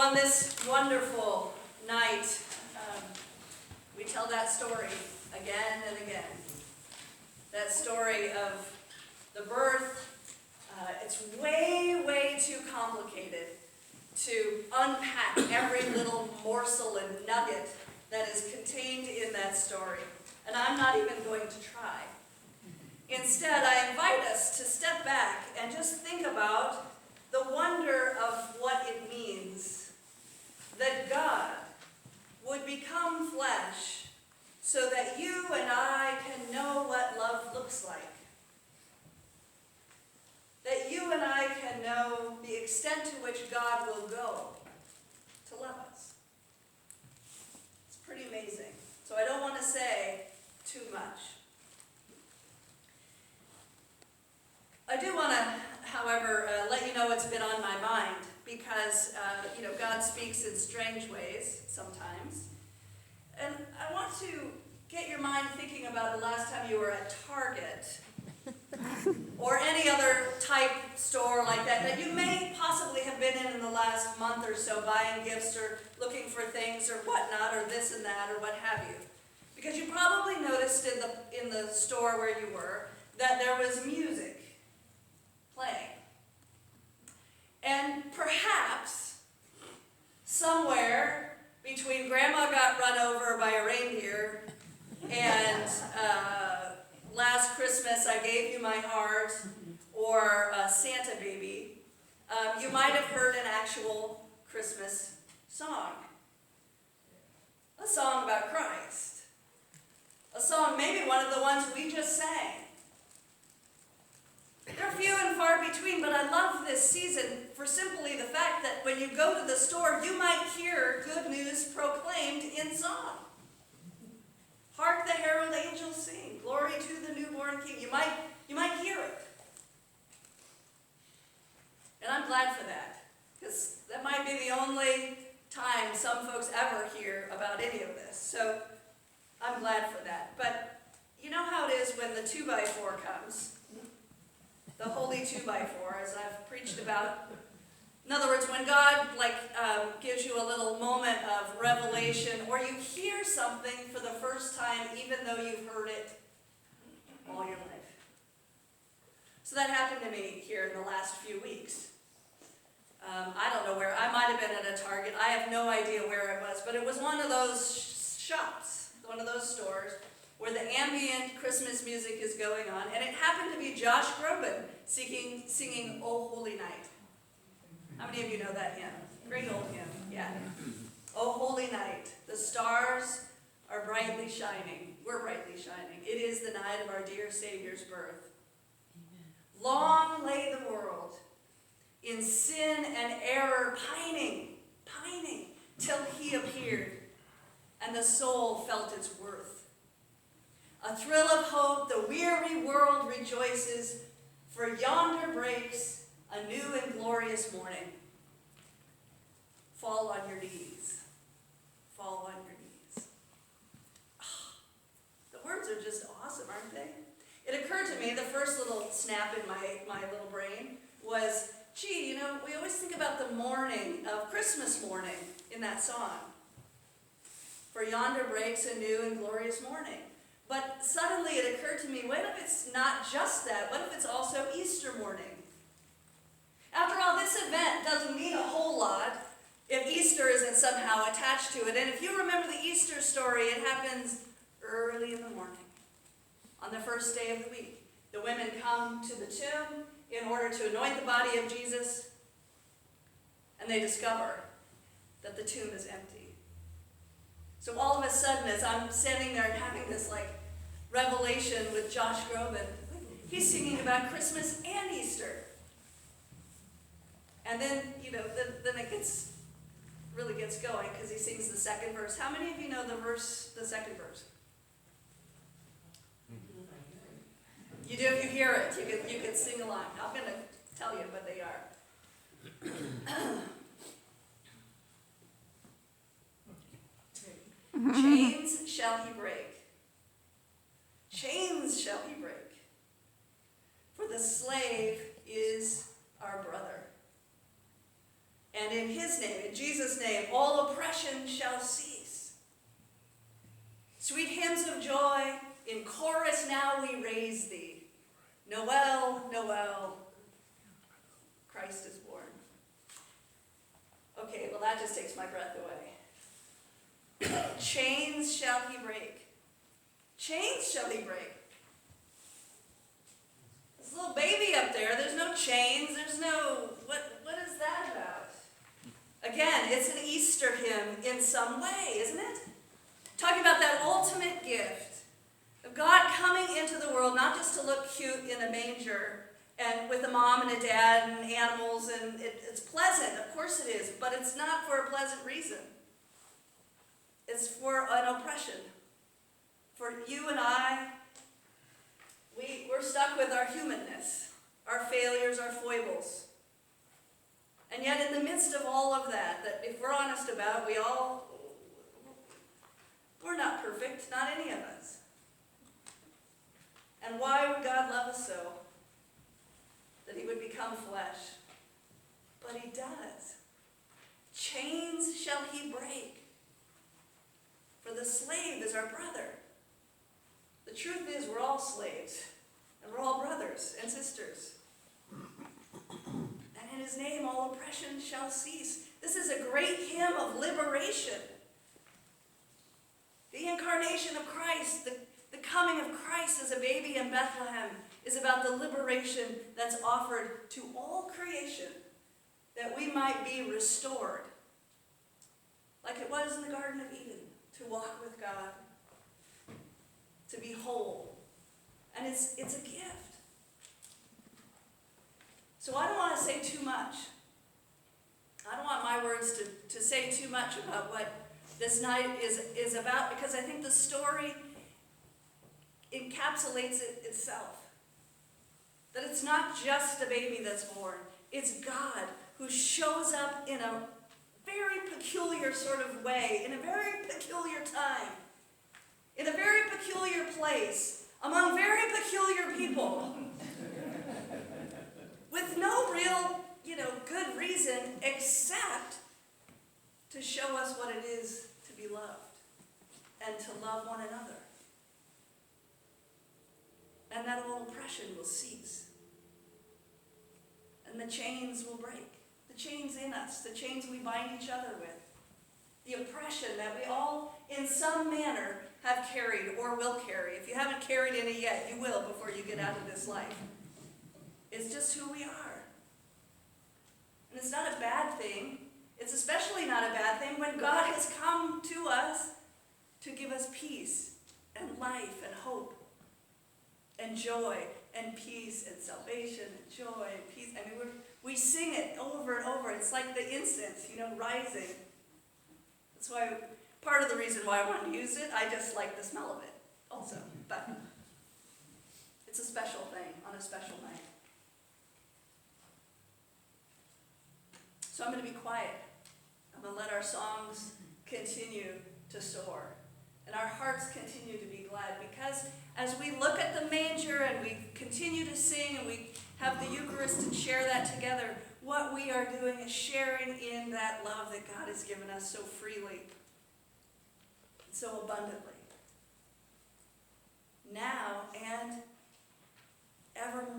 on this wonderful night, we tell that story again and again. That story of the birth. It's way, way too complicated to unpack every little morsel and nugget that is contained in that story. And I'm not even going to try. Instead, I invite us to step back and just think about the wonder of what it means that God would become flesh so that you and I can know what love looks like. That you and I can know the extent to which God will go to love us. It's pretty amazing. So I don't want to say too much. I do want to, however, let you know what's been on my mind because, God speaks in strange ways sometimes. And I want to get your mind thinking about the last time you were at Target or any other type store like that you may possibly have been in the last month or so, buying gifts or looking for things or whatnot, or this and that, or what have you. Because you probably noticed in the store where you were that there was music playing. And perhaps somewhere between Grandma Got Run Over by a Reindeer and Last Christmas I Gave You My Heart, or Santa Baby, you might have heard an actual Christmas song. A song about Christ. A song, maybe one of the ones we just sang. They're few and far between, but I love this season for simply the fact that when you go to the store, you might hear good news proclaimed in song. Hark the herald angels sing, glory to the newborn King. You might hear it. And I'm glad for that, because that might be the only time some folks ever hear about any of this. So I'm glad for that. But you know how it is when the 2x4 comes, the holy 2x4, as I've preached about. In other words, when God gives you a little moment of revelation, or you hear something for the first time, even though you've heard it all your life. So that happened to me here in the last few weeks. I don't know where. I might have been at a Target. I have no idea where it was, but it was one of those shops, one of those stores, where the ambient Christmas music is going on, and it happened to be Josh Groban singing "Oh Holy Night." How many of you know that hymn? Great old hymn, yeah. Oh Holy Night, the stars are brightly shining. We're brightly shining. It is the night of our dear Savior's birth. Amen. Long lay the world in sin and error, pining, till he appeared, and the soul felt its worth. A thrill of hope, the weary world rejoices, for yonder breaks a new and glorious morning. Fall on your knees. Fall on your knees. Oh, the words are just awesome, aren't they? It occurred to me, the first little snap in my little brain was, gee, we always think about the morning of Christmas morning in that song. For yonder breaks a new and glorious morning. But suddenly it occurred to me, what if it's not just that? What if it's also Easter morning? After all, this event doesn't mean a whole lot if Easter isn't somehow attached to it. And if you remember the Easter story, it happens early in the morning, on the first day of the week. The women come to the tomb in order to anoint the body of Jesus, and they discover that the tomb is empty. So all of a sudden, as I'm standing there and having this revelation with Josh Groban, he's singing about Christmas and Easter. And then, then it really gets going, because he sings the second verse. How many of you know the second verse? You do if you hear it. You can sing along. I'm going to tell you what they are. Chains shall he break. Chains shall he break. For the slave is our brother. And in his name, in Jesus' name, all oppression shall cease. Sweet hymns of joy, in chorus now we raise thee. Noel, Noel, Christ is born. Okay, well that just takes my breath away. Chains shall he break. Chains shall he break. This little baby up there, there's no chains, there's no, what is that about? Again, it's an Easter hymn in some way, isn't it? Talking about that ultimate gift of God coming into the world, not just to look cute in a manger and with a mom and a dad and animals, and it's pleasant, of course it is, but it's not for a pleasant reason. It's for an oppression. For you and I, we're stuck with our humanness, our failures, our foibles. And yet in the midst of all of that if we're honest about, we're not perfect, not any of us. And why would God love us so? That he would become flesh. But he does. Chains shall he break. For the slave is our brother. The truth is we're all slaves. And we're all brothers and sisters. And in his name all oppression shall cease. This is a great hymn of liberation. The incarnation of Christ, the coming of Christ as a baby in Bethlehem, is about the liberation that's offered to all creation, that we might be restored, like it was in the Garden of Eden, to walk with God, to be whole. And it's a gift. So I don't want to say too much. I don't want my words to say too much about what this night is about, because I think the story encapsulates it itself. That it's not just a baby that's born. It's God who shows up in a very peculiar sort of way, in a very peculiar time, in a very peculiar place, among very peculiar people, with no real, good reason except to show us what it is to be loved and to love one another. And that all oppression will cease. And the chains will break. The chains in us, the chains we bind each other with. The oppression that we all, in some manner, have carried or will carry. If you haven't carried any yet, you will before you get out of this life. It's just who we are. And it's not a bad thing. It's especially not a bad thing when God has come to us to give us peace and life and hope and joy and peace and salvation and joy and peace. I mean, we sing it over and over. It's like the incense, rising. That's why, part of the reason why I want to use it, I just like the smell of it also. But it's a special thing on a special night. So I'm going to be quiet. I'm going to let our songs continue to soar. And our hearts continue to be glad, because as we look at the manger and we continue to sing and we have the Eucharist and share that together, what we are doing is sharing in that love that God has given us so freely, so abundantly, now and evermore.